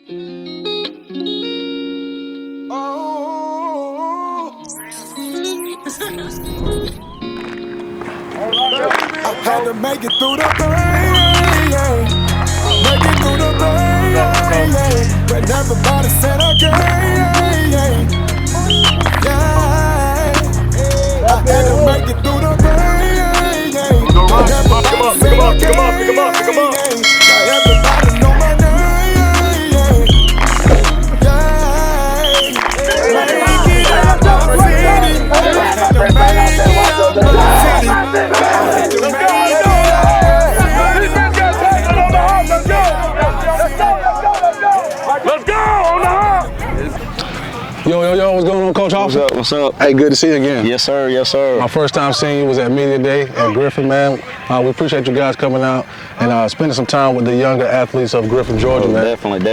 I had to make it through the pain, make it through the pain, when everybody said okay, I had to make it through the pain, when everybody said okay, now everybody know my name, make it out the city, I had to make it out the city. Yo, what's going on, Coach Hoffman? What's up? Hey, good to see you again. Yes, sir. Yes, sir. My first time seeing you was at Media Day at Griffin, man. We appreciate you guys coming out and spending some time with the younger athletes of Griffin, Georgia, man. Definitely.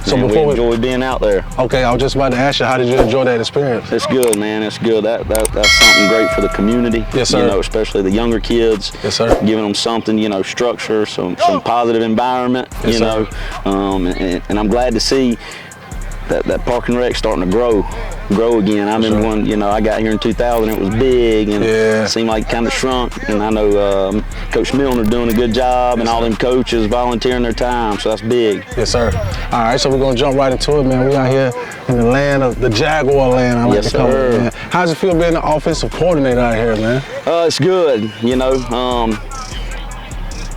So man, before we enjoy being out there. Okay, I was just about to ask you, how did you enjoy that experience? It's good, man. It's good. That's something great for the community. Yes, sir. You know, especially the younger kids. Yes, sir. Giving them something, you know, structure, some positive environment. Yes, you know, and I'm glad to see that Park and Rec starting to grow again. I remember when, you know, I got here in 2000, it was big and it seemed like kind of shrunk. And I know Coach Milner doing a good job and all them coaches volunteering their time, so that's big. Yes, sir. All right, so we're gonna jump right into it, man. We out here in the land of the Jaguar land, I like to call it, man. How's it feel being the offensive coordinator out here, man? It's good, you know.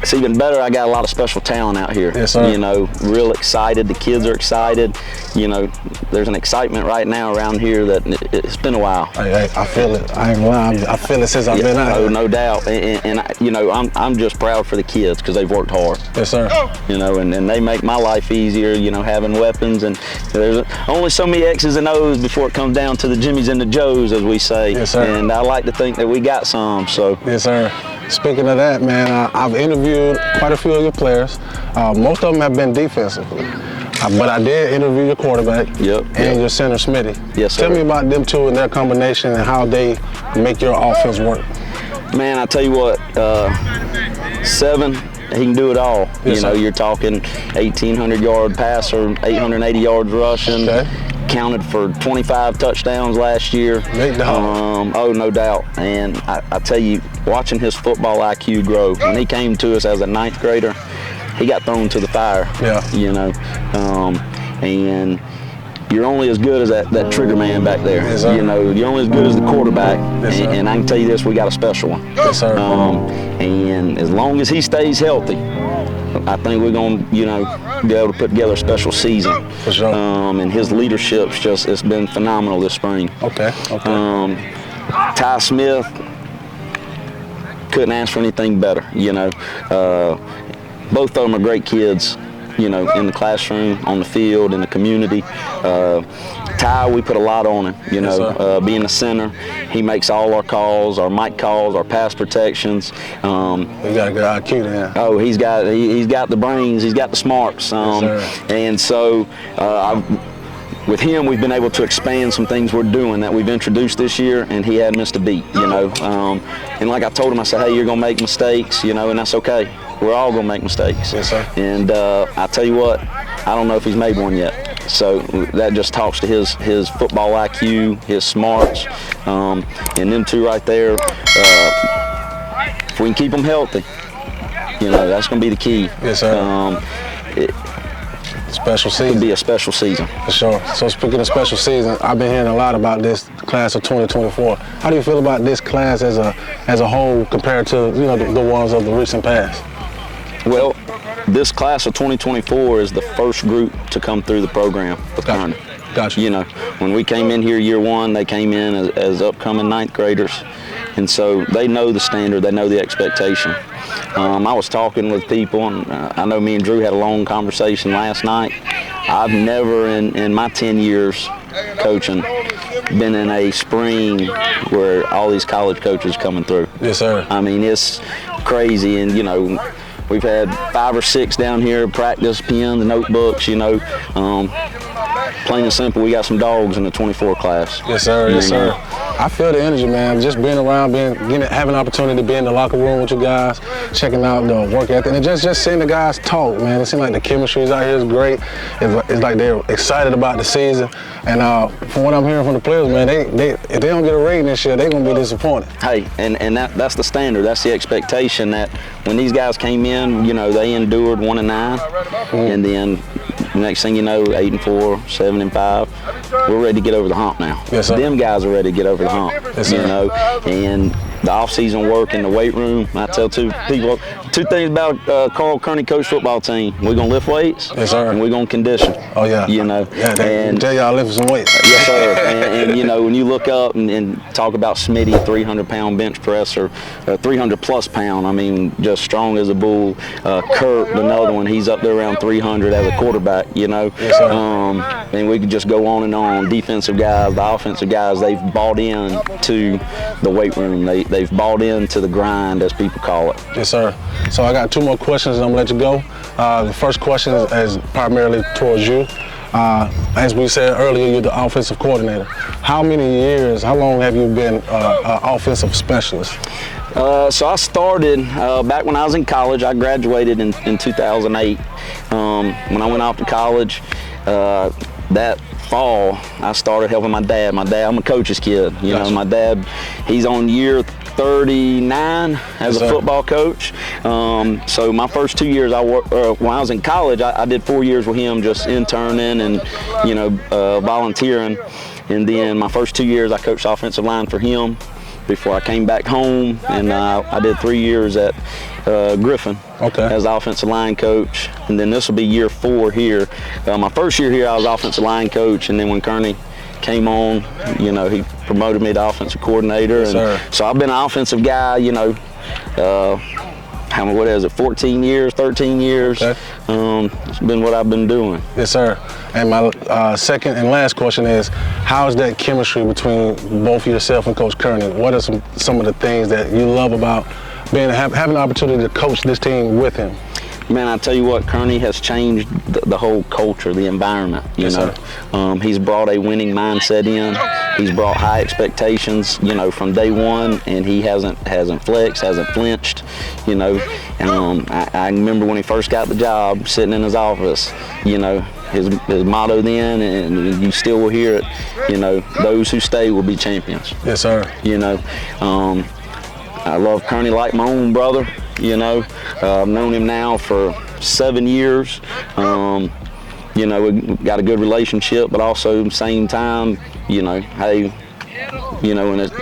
It's even better, I got a lot of special talent out here. Yes, sir. You know, real excited. The kids are excited. You know, there's an excitement right now around here that it's been a while. Hey, I feel it. I ain't lying. I feel it since I've been out here. No doubt. And you know, I'm just proud for the kids because they've worked hard. Yes, sir. You know, and they make my life easier, you know, having weapons. And there's only so many X's and O's before it comes down to the Jimmies and the Joes, as we say. Yes, sir. And I like to think that we got some, so. Yes, sir. Speaking of that, man, I've interviewed quite a few of your players. Most of them have been defensively. But I did interview your quarterback and your center, Smitty. Yes, sir. Tell me about them two and their combination and how they make your offense work. Man, I tell you what, 7, he can do it all. Yes, you know, sir. you're talking 1,800-yard passer, 880 yards rushing. Okay. Counted for 25 touchdowns last year. Oh, no doubt. And I tell you, watching his football IQ grow, when he came to us as a 9th grader, he got thrown to the fire. Yeah. You know, and you're only as good as that trigger man back there. Yes, sir. You know, you're only as good as the quarterback. Yes, sir. And I can tell you this, we got a special one. Yes, sir. And as long as he stays healthy, I think we're going to, you know, be able to put together a special season. For sure. And his leadership's it's been phenomenal this spring. Okay. Ty Smith, couldn't ask for anything better, you know. Both of them are great kids, you know, in the classroom, on the field, in the community. Ty, we put a lot on him, you know, being a center. He makes all our calls, our mic calls, our pass protections. He got a good IQ there. Oh, he's got the brains, he's got the smarts. And so with him, we've been able to expand some things we're doing that we've introduced this year, and he hadn't missed a beat, you know. And like I told him, I said, hey, you're going to make mistakes, you know, and that's okay. We're all going to make mistakes. Yes, sir. And I tell you what, I don't know if he's made one yet. So that just talks to his football IQ, his smarts, and them two right there. If we can keep them healthy, you know, that's going to be the key. Yes, sir. Special season. It'll be a special season. For sure. So speaking of special season, I've been hearing a lot about this class of 2024. How do you feel about this class as a whole compared to, you know, the ones of the recent past? Well, this class of 2024 is the first group to come through the program with Kearney. Gotcha. You know, when we came in here year one, they came in as upcoming 9th graders. And so they know the standard, they know the expectation. I was talking with people, and I know me and Drew had a long conversation last night. I've never in my 10 years coaching been in a spring where all these college coaches coming through. Yes, sir. I mean, it's crazy, and you know, we've had 5 or 6 down here, practice, pens, notebooks, you know. Plain and simple, we got some dogs in the 24 class. Yes, sir. Yes, sir. I feel the energy, man. Just being around, having an opportunity to be in the locker room with you guys, checking out the work ethic, and just seeing the guys talk, man. It seems like the chemistry out here is great. It's like they're excited about the season. And from what I'm hearing from the players, man, if they don't get a ring this year, they're gonna be disappointed. Hey, and that's the standard. That's the expectation that when these guys came in, you know, they endured 1-9, and then next thing you know, 8-4, 7-5. We're ready to get over the hump now. Yes, sir. Them guys are ready to get over the hump. Yes, you sir. know, and the off-season work in the weight room. I tell two things about Kearney coach football team. We're gonna lift weights. Yes, sir. And we're gonna condition. Oh yeah. You know. Yeah. And tell y'all lift some weights. Yes, sir. and you know, when you look up and talk about Smitty, 300-pound bench presser, 300-plus pound. I mean, just strong as a bull. Kurt, another one. He's up there around 300 as a quarterback. You know. Yes, sir. And we could just go on and on. Defensive guys, the offensive guys, they've bought in to the weight room. They've bought into the grind, as people call it. Yes, sir. So I got 2 more questions and I'm gonna let you go. The first question is primarily towards you. As we said earlier, you're the offensive coordinator. How long have you been an offensive specialist? So I started back when I was in college. I graduated in 2008. When I went off to college, that fall, I started helping my dad. I'm a coach's kid. You know, my dad, he's on year 39 as a football coach. So my first 2 years, when I was in college, I did 4 years with him, just interning and, you know, volunteering. And then my first 2 years, I coached offensive line for him before I came back home, and I did 3 years at Griffin as the offensive line coach. And then this will be year 4 here. My first year here, I was offensive line coach, and then when Kearney came on, you know, he promoted me to offensive coordinator. Yes, and so I've been an offensive guy, you know, 14 years, 13 years. Okay. It's been what I've been doing. Yes, sir. And my second and last question is, how is that chemistry between both yourself and Coach Kearney? What are some of the things that you love about having the opportunity to coach this team with him? Man, I tell you what, Kearney has changed the whole culture, the environment. You know, he's brought a winning mindset in. He's brought high expectations, you know, from day one, and he hasn't flexed, hasn't flinched. You know, I remember when he first got the job, sitting in his office. You know, his motto then, and you still will hear it. You know, those who stay will be champions. Yes, sir. You know, I love Kearney like my own brother. You know, I've known him now for 7 years. You know, we got a good relationship, but also at the same time, you know, hey, you know, when it,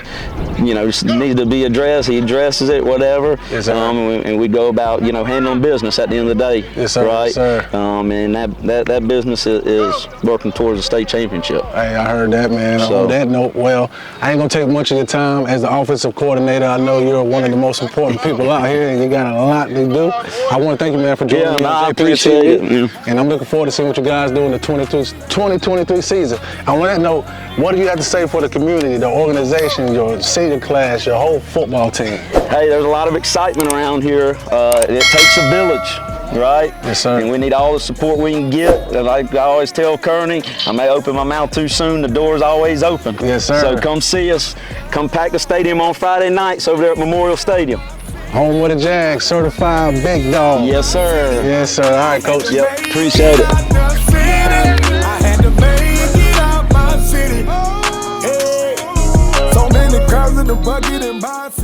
you know, needs to be addressed, he addresses it, whatever. Yes, sir. And we go about, you know, handling business at the end of the day. Yes, sir. Right? Yes, sir. And that business is working towards a state championship. Hey, I heard that, man. So, on that note, well, I ain't gonna take much of your time as the offensive coordinator. I know you're one of the most important people out here, and you got a lot to do. I want to thank you, man, for joining me. I appreciate it. Yeah. And I'm looking forward to seeing what you guys do in the 2023 season. And on that note, what do you have to say for the community, the organization, your senior class, your whole football team? Hey, there's a lot of excitement around here. It takes a village, right? Yes, sir. And we need all the support we can get. And like I always tell Kearney, I may open my mouth too soon, the door's always open. Yes, sir. So come see us. Come pack the stadium on Friday nights over there at Memorial Stadium. Home with the Jags, certified big dog. Yes, sir. Yes, sir. All right, Coach. Yep, appreciate it. I had to make it out my city. Hey, so many crowds in the bucket in my city.